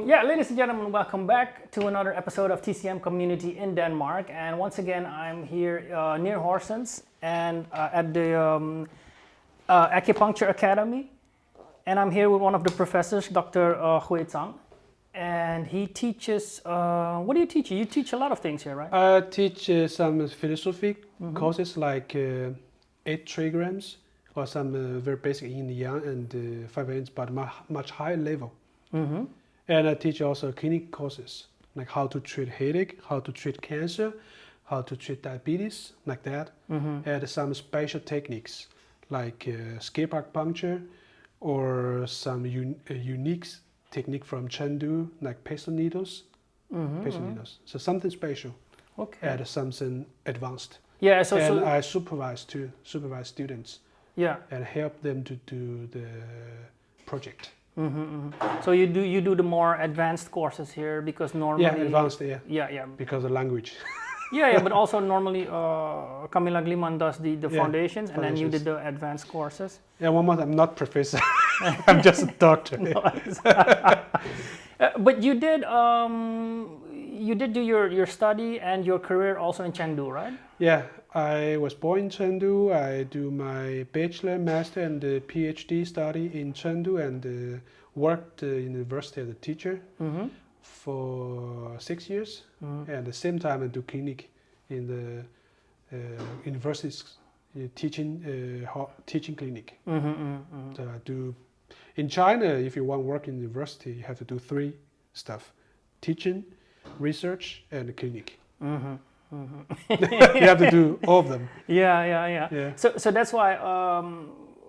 Yeah, ladies and gentlemen, welcome back to another episode of TCM Community in Denmark. And once again, I'm here near Horsens and at the Acupuncture Academy. And I'm here with one of the professors, Dr. Hui Zhang. And he teaches, what do you teach? You teach a lot of things here, right? I teach some philosophy courses like 8 trigrams or some very basic yin and yang and 5 ends, but much higher level. And I teach also clinic courses, like how to treat headache, how to treat cancer, how to treat diabetes, like that. And some special techniques, like skip acupuncture, or some unique technique from Chengdu, like peso needles. So something special. Okay. And something advanced. Yeah. And I supervise students. Yeah. And help them to do the project. So you do the more advanced courses here because normally advanced, yeah because of language. but also normally Camila Gliman does the foundations, and then you did the advanced courses. One month I'm not professor. I'm just a doctor. But you did do your study and your career also in Chengdu, right? Yeah, I was born in Chengdu. I do my bachelor, master, and the PhD study in Chengdu, and worked in the university as a teacher for 6 years. And at the same time, I do clinic in the university's teaching clinic. So I do. In China, if you want to work in university, you have to do 3 stuff: teaching, research, and clinic. You have to do all of them. Yeah. So that's why.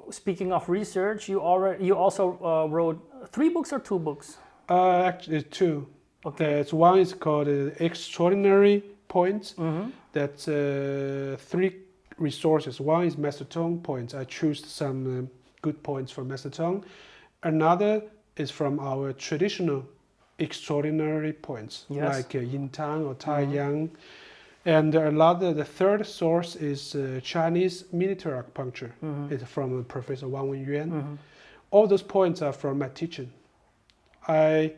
Speaking of research, you also wrote 3 books or 2 books? Actually, 2. Okay. One is called Extraordinary Points. That's 3 resources. One is Master Tong points. I choose some good points from Master Tong. Another is from our traditional extraordinary points, like Yin Tang or Tai Yang. And the third source is Chinese military acupuncture. It's from Professor Wang Wenyuan. All those points are from my teaching. I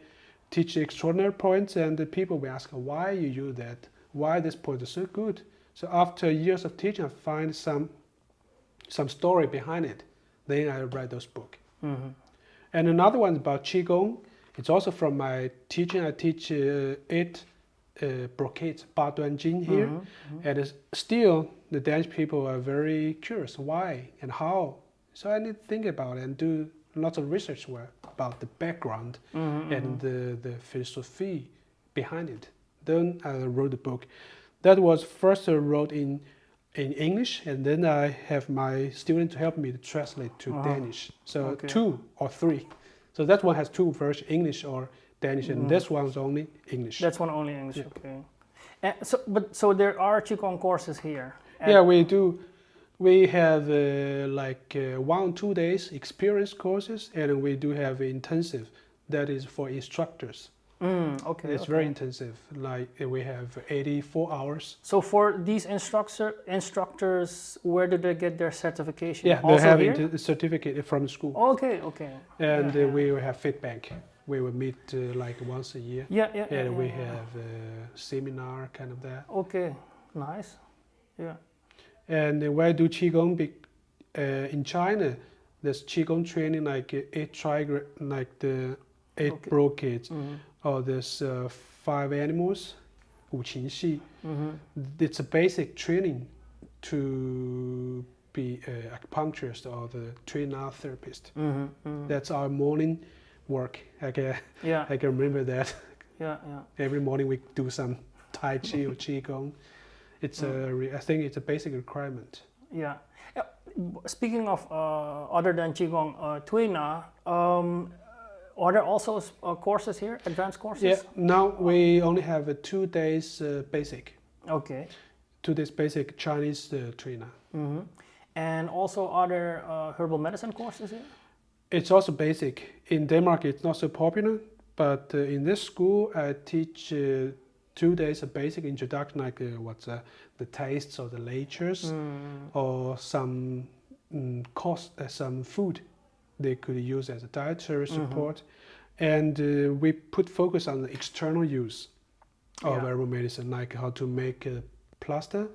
teach extraordinary points, and the people will ask why you use that, why this point is so good. So after years of teaching, I find some story behind it. Then I write those books. And another one is about Qigong. It's also from my teaching. I teach 8 brocades, Ba Duan Jin here. And still, the Danish people are very curious why and how. So I need to think about it and do lots of research work about the background and the philosophy behind it. Then I wrote the book. That was first wrote in English, and then I have my student to help me to translate to Danish. So 2 or 3. So that one has 2 versions, English or Danish, and this one's only English. That's one only English, okay. And so there are Qigong courses here? Yeah, we do. We have 1 or 2 days experience courses, and we do have intensive. That is for instructors. It's very intensive. Like we have 84 hours. So for these instructors, where do they get their certification? Yeah, they have a certificate from the school. Okay. And we will have feedback. We will meet once a year. And we have a seminar, kind of that. Okay, nice. Yeah. And where I do Qigong? In China, there's Qigong training like 8 trigram, like the 8 brocades. Or there's 5 animals, 五禽戏. It's a basic training to be an acupuncturist or the trainer therapist. That's our morning work. I can remember that. Every morning we do some Tai Chi or Qigong. It's I think it's a basic requirement. Yeah. Speaking of other than Qigong, Tuina, are there also courses here, advanced courses? Yeah, now we only have 2 days basic. Okay. 2 days basic Chinese trainer. And also other herbal medicine courses here? It's also basic. In Denmark, it's not so popular, but in this school, I teach 2 days of basic introduction, like what's the tastes or the natures, or some some food they could use as a dietary support. And we put focus on the external use of herbal medicine, like how to make a plaster,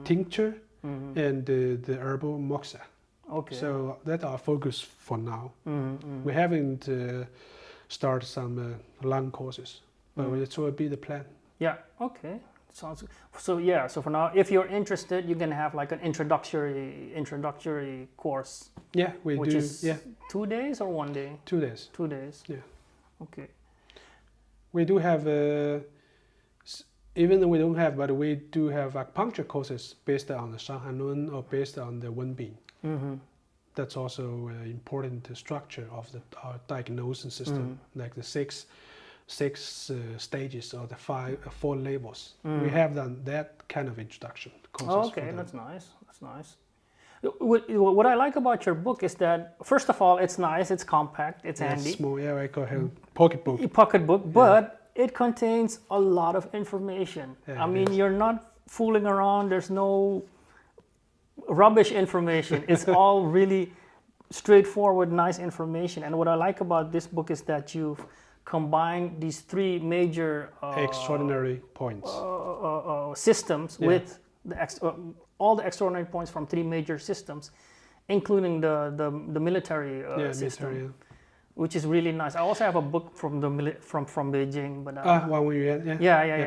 tincture, and the herbal moxa. Okay. So that's our focus for now. We haven't started some long courses, but it will be the plan. Yeah. Okay. Sounds good. So yeah. So for now, if you're interested, you can have like an introductory course. Yeah, we which do. Is 2 days or 1 day? 2 days. 2 days. Yeah. Okay. We do have, even though we don't have, but we do have acupuncture courses based on the Shanghai Nun or based on the Wenbin. That's also important structure of our diagnosis system, like the six stages or the 4 levels. We have done that kind of introduction courses. Okay, that's nice. That's nice. What I like about your book is that, first of all, it's nice, it's compact, it's handy. It's small, I call it pocketbook. Pocketbook, but it contains a lot of information. Yeah, I mean, you're not fooling around. There's no rubbish information. It's all really straightforward, nice information. And what I like about this book is that you've combined these 3 major extraordinary points systems with all the extraordinary points from 3 major systems, including the military system, which is really nice. I also have a book from from Beijing, but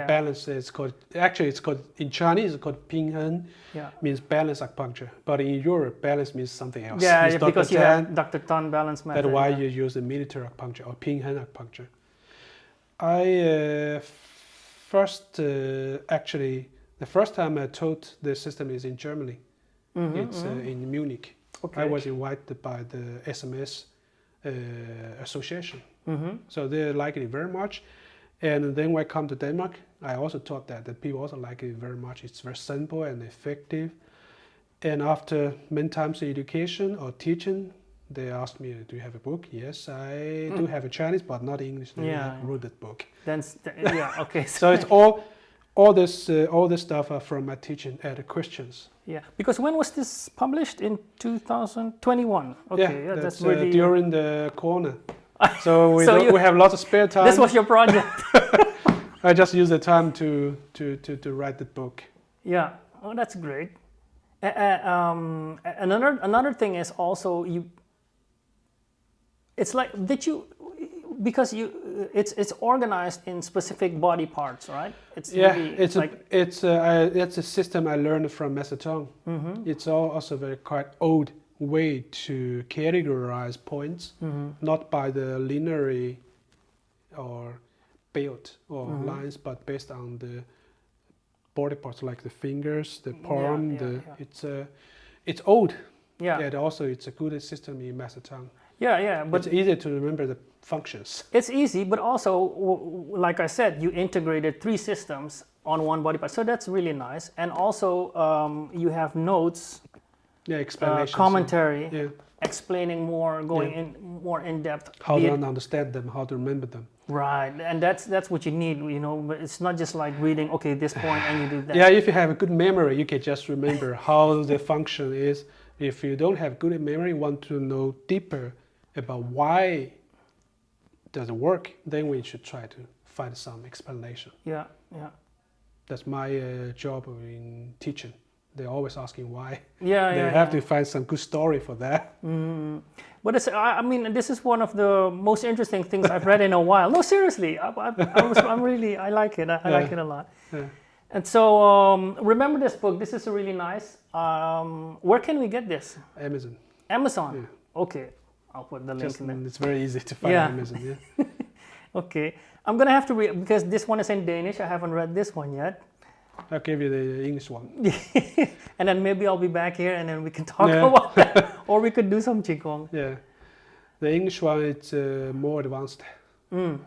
balance is called, actually it's called, in Chinese it's called Pinghen, means balance acupuncture, but in Europe balance means something else. Yeah, because you have Dr. Tan balance method. That's why you use the military acupuncture or Pinghen acupuncture. I actually the first time I taught the system is in Germany. It's in Munich. Okay. I was invited by the SMS association. So they like it very much. And then when I come to Denmark, I also taught that people also like it very much. It's very simple and effective. And after many times education or teaching, they asked me, do you have a book? Yes, I do have a Chinese, but not English. I wrote that book. Okay. So it's all this stuff are from my teaching at the Christians. Yeah, because when was this published? In 2021. Okay, yeah, that's really during the corona. So we have lots of spare time. This was your project. I just use the time to write the book. Yeah, oh, that's great. Another thing is also it's like because it's organized in specific body parts, right? It's a system I learned from Master Tong. It's also very quite old way to categorize points, not by the linear or belt or lines, but based on the body parts like the fingers, the palm. It's old. Yeah. And also it's a good system in Master Tong. Yeah, but it's easy to remember the functions. It's easy, but also, like I said, you integrated 3 systems on one body part, so that's really nice. And also, you have notes, explanations, commentary, explaining more, going more in depth. How to understand them, how to remember them. Right, and that's what you need, But it's not just like reading, okay, this point, and you do that. Yeah, if you have a good memory, you can just remember how the function is. If you don't have good memory, you want to know deeper about why does it work, then we should try to find some explanation. Yeah. That's my job in teaching. They're always asking why. They have to find some good story for that. But I mean, this is one of the most interesting things I've read in a while. No, seriously, I like it. I like it a lot. Yeah. And so, remember this book. This is really nice. Where can we get this? Amazon. Amazon. Yeah. Okay. I'll put the link in there. It's very easy to find Amazon. Yeah. Okay. I'm gonna have to read because this one is in Danish. I haven't read this one yet. I'll give you the English one. And then maybe I'll be back here and then we can talk about that. Or we could do some Qigong. Yeah. The English one, it's more advanced.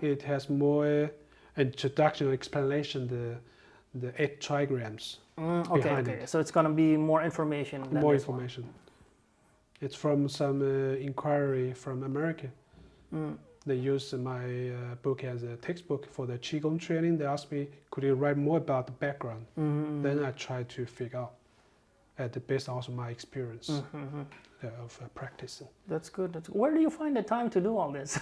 It has more introduction explanation, the 8 trigrams. Okay. So it's gonna be more information. More information. It's from some inquiry from America. They use my book as a textbook for the Qigong training. They asked me, could you write more about the background? Then I try to figure out based also my experience of practicing. That's good. Where do you find the time to do all this?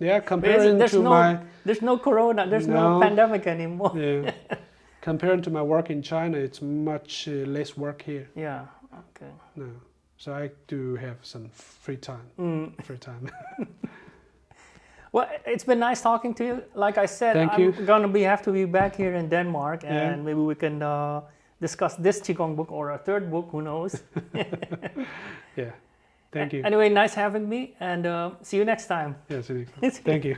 Yeah, comparing to there's no corona, there's no pandemic anymore. Yeah, comparing to my work in China, it's much less work here. Yeah. Okay. No, so I do have some free time. Free time. Well, it's been nice talking to you. Like I said, Thank you. I'm gonna have to be back here in Denmark, and maybe we can discuss this Qigong book or a third book. Who knows? Yeah. Thank you. Anyway, nice having me, and see you next time. Yes, thank you.